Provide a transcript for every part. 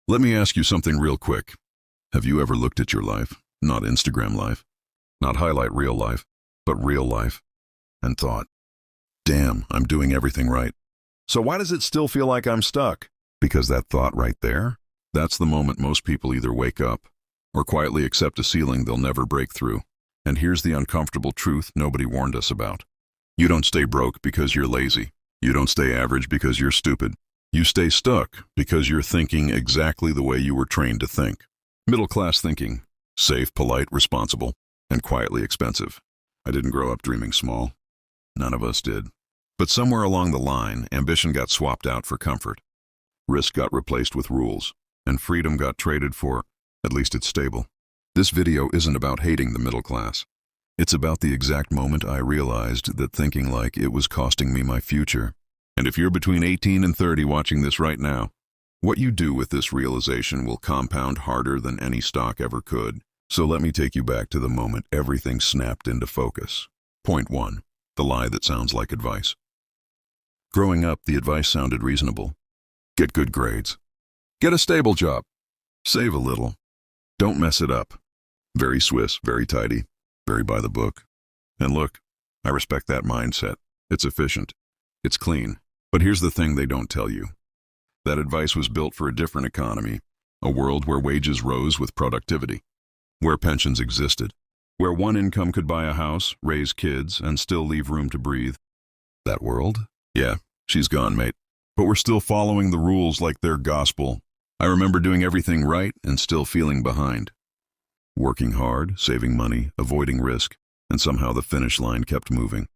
Let me ask you something real quick. Have you ever looked at your life, not Instagram life, not highlight real life, but real life, and thought, damn, I'm doing everything right. So why does it still feel like I'm stuck? Because that thought right there, that's the moment most people either wake up or quietly accept a ceiling they'll never break through. And here's the uncomfortable truth nobody warned us about. You don't stay broke because you're lazy. You don't stay average because you're stupid. You stay stuck because you're thinking exactly the way you were trained to think. Middle-class thinking. Safe, polite, responsible, and quietly expensive. I didn't grow up dreaming small. None of us did. But somewhere along the line, ambition got swapped out for comfort. Risk got replaced with rules, and freedom got traded for, at least it's stable. This video isn't about hating the middle class. It's about the exact moment I realized that thinking like it was costing me my future. And if you're between 18 and 30 watching this right now, what you do with this realization will compound harder than any stock ever could. So let me take you back to the moment everything snapped into focus. Point 1. The lie that sounds like advice. Growing up, the advice sounded reasonable. Get good grades. Get a stable job. Save a little. Don't mess it up. Very Swiss, very tidy, very by the book. And look, I respect that mindset. It's efficient. It's clean. But here's the thing they don't tell you. That advice was built for a different economy, a world where wages rose with productivity, where pensions existed, where one income could buy a house, raise kids, and still leave room to breathe. That world? Yeah, she's gone, mate. But we're still following the rules like they're gospel. I remember doing everything right and still feeling behind. Working hard, saving money, avoiding risk, and somehow the finish line kept moving.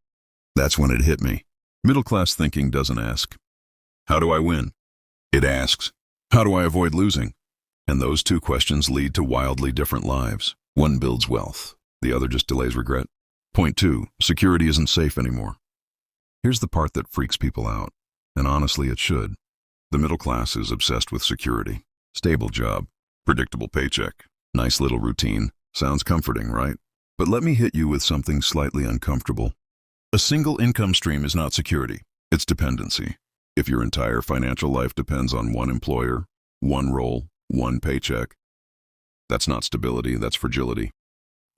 That's when it hit me. Middle-class thinking doesn't ask, how do I win? It asks, how do I avoid losing? And those two questions lead to wildly different lives. One builds wealth, the other just delays regret. Point 2, security isn't safe anymore. Here's the part that freaks people out, and honestly it should. The middle class is obsessed with security. Stable job, predictable paycheck, nice little routine. Sounds comforting, right? But let me hit you with something slightly uncomfortable. A single income stream is not security, it's dependency. If your entire financial life depends on one employer, one role, one paycheck, that's not stability, that's fragility.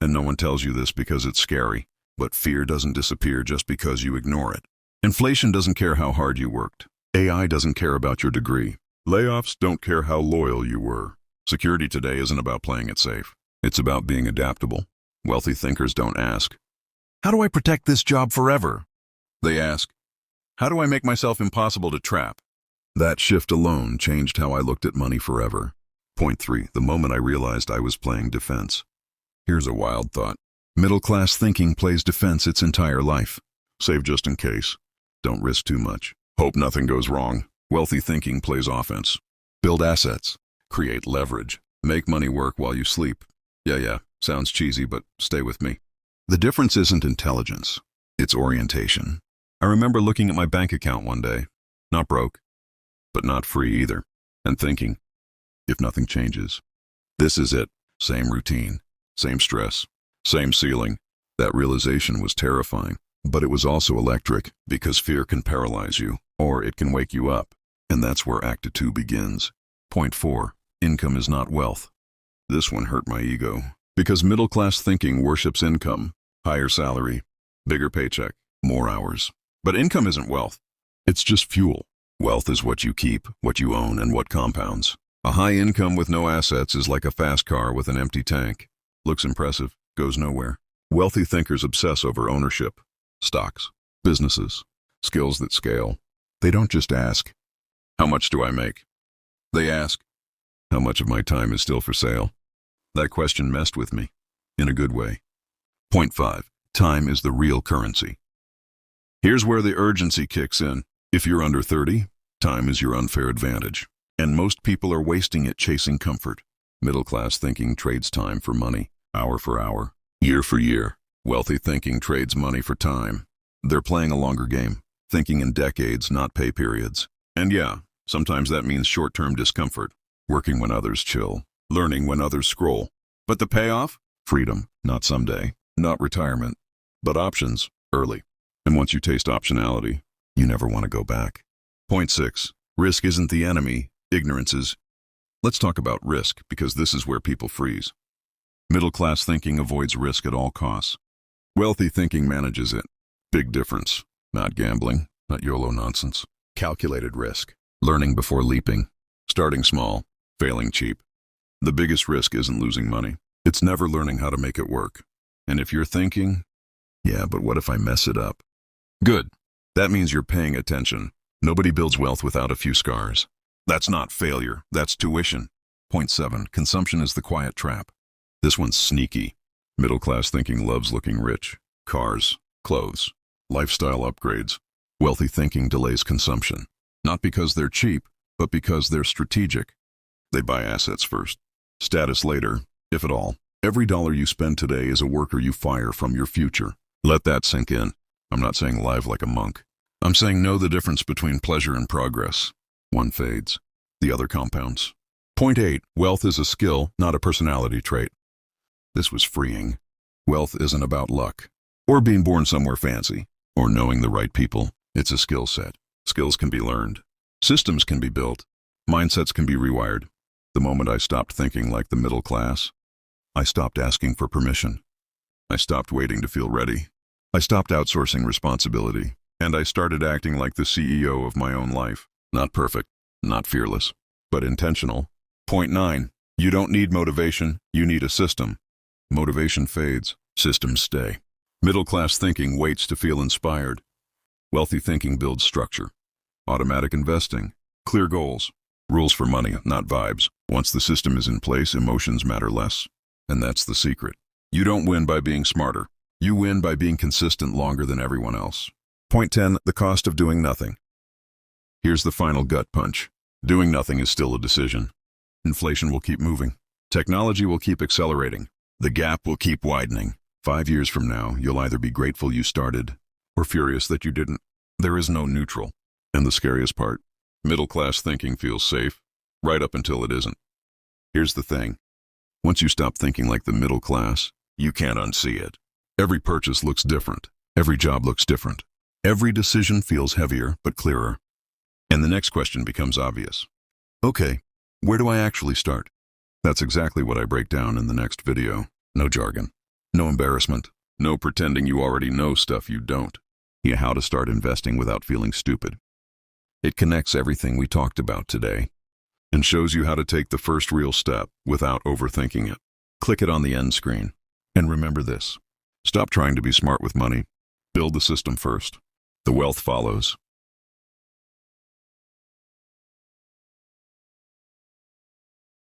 And no one tells you this because it's scary, but fear doesn't disappear just because you ignore it. Inflation doesn't care how hard you worked. AI doesn't care about your degree. Layoffs don't care how loyal you were. Security today isn't about playing it safe. It's about being adaptable. Wealthy thinkers don't ask, how do I protect this job forever? They ask, how do I make myself impossible to trap? That shift alone changed how I looked at money forever. Point 3, the moment I realized I was playing defense. Here's a wild thought. Middle-class thinking plays defense its entire life. Save just in case. Don't risk too much. Hope nothing goes wrong. Wealthy thinking plays offense. Build assets. Create leverage. Make money work while you sleep. Yeah, sounds cheesy, but stay with me. The difference isn't intelligence. It's orientation. I remember looking at my bank account one day. Not broke, but not free either. And thinking, if nothing changes, this is it. Same routine, same stress, same ceiling. That realization was terrifying. But it was also electric, because fear can paralyze you, or it can wake you up. And that's where Act 2 begins. Point 4, income is not wealth. This one hurt my ego, because middle-class thinking worships income. Higher salary, bigger paycheck, more hours. But income isn't wealth. It's just fuel. Wealth is what you keep, what you own, and what compounds. A high income with no assets is like a fast car with an empty tank. Looks impressive, goes nowhere. Wealthy thinkers obsess over ownership. Stocks, businesses, skills that scale. They don't just ask, how much do I make? They ask, how much of my time is still for sale? That question messed with me, in a good way. Point 5, time is the real currency. Here's where the urgency kicks in. If you're under 30, time is your unfair advantage. And most people are wasting it chasing comfort. Middle-class thinking trades time for money, hour for hour, year for year. Wealthy thinking trades money for time. They're playing a longer game, thinking in decades, not pay periods. And yeah, sometimes that means short-term discomfort, working when others chill, learning when others scroll. But the payoff? Freedom, not someday, not retirement, but options, early. And once you taste optionality, you never want to go back. Point 6, risk isn't the enemy, ignorance is. Let's talk about risk, because this is where people freeze. Middle-class thinking avoids risk at all costs. Wealthy thinking manages it. Big difference. Not gambling, not YOLO nonsense. Calculated risk. Learning before leaping. Starting small, failing cheap. The biggest risk isn't losing money. It's never learning how to make it work. And if you're thinking, yeah, but what if I mess it up? Good. That means you're paying attention. Nobody builds wealth without a few scars. That's not failure, that's tuition. Point 7. Consumption is the quiet trap. This one's sneaky. Middle-class thinking loves looking rich. Cars, clothes, lifestyle upgrades. Wealthy thinking delays consumption. Not because they're cheap, but because they're strategic. They buy assets first. Status later, if at all. Every dollar you spend today is a worker you fire from your future. Let that sink in. I'm not saying live like a monk. I'm saying know the difference between pleasure and progress. One fades, the other compounds. Point 8. Wealth is a skill, not a personality trait. This was freeing. Wealth isn't about luck, or being born somewhere fancy, or knowing the right people. It's a skill set. Skills can be learned. Systems can be built. Mindsets can be rewired. The moment I stopped thinking like the middle class, I stopped asking for permission. I stopped waiting to feel ready. I stopped outsourcing responsibility, and I started acting like the CEO of my own life. Not perfect, not fearless, but intentional. Point 9. You don't need motivation, you need a system. Motivation fades, systems stay. Middle-class thinking waits to feel inspired. Wealthy thinking builds structure. Automatic investing, clear goals, rules for money, not vibes. Once the system is in place, emotions matter less. And that's the secret. You don't win by being smarter. You win by being consistent longer than everyone else. Point 10. The cost of doing nothing. Here's the final gut punch. Doing nothing is still a decision. Inflation will keep moving. Technology will keep accelerating. The gap will keep widening. 5 years from now, you'll either be grateful you started or furious that you didn't. There is no neutral. And the scariest part, middle-class thinking feels safe, right up until it isn't. Here's the thing. Once you stop thinking like the middle class, you can't unsee it. Every purchase looks different. Every job looks different. Every decision feels heavier, but clearer. And the next question becomes obvious. Okay, where do I actually start? That's exactly what I break down in the next video. No jargon. No embarrassment. No pretending you already know stuff you don't. Yeah, how to start investing without feeling stupid. It connects everything we talked about today and shows you how to take the first real step without overthinking it. Click it on the end screen. And remember this. Stop trying to be smart with money. Build the system first. The wealth follows.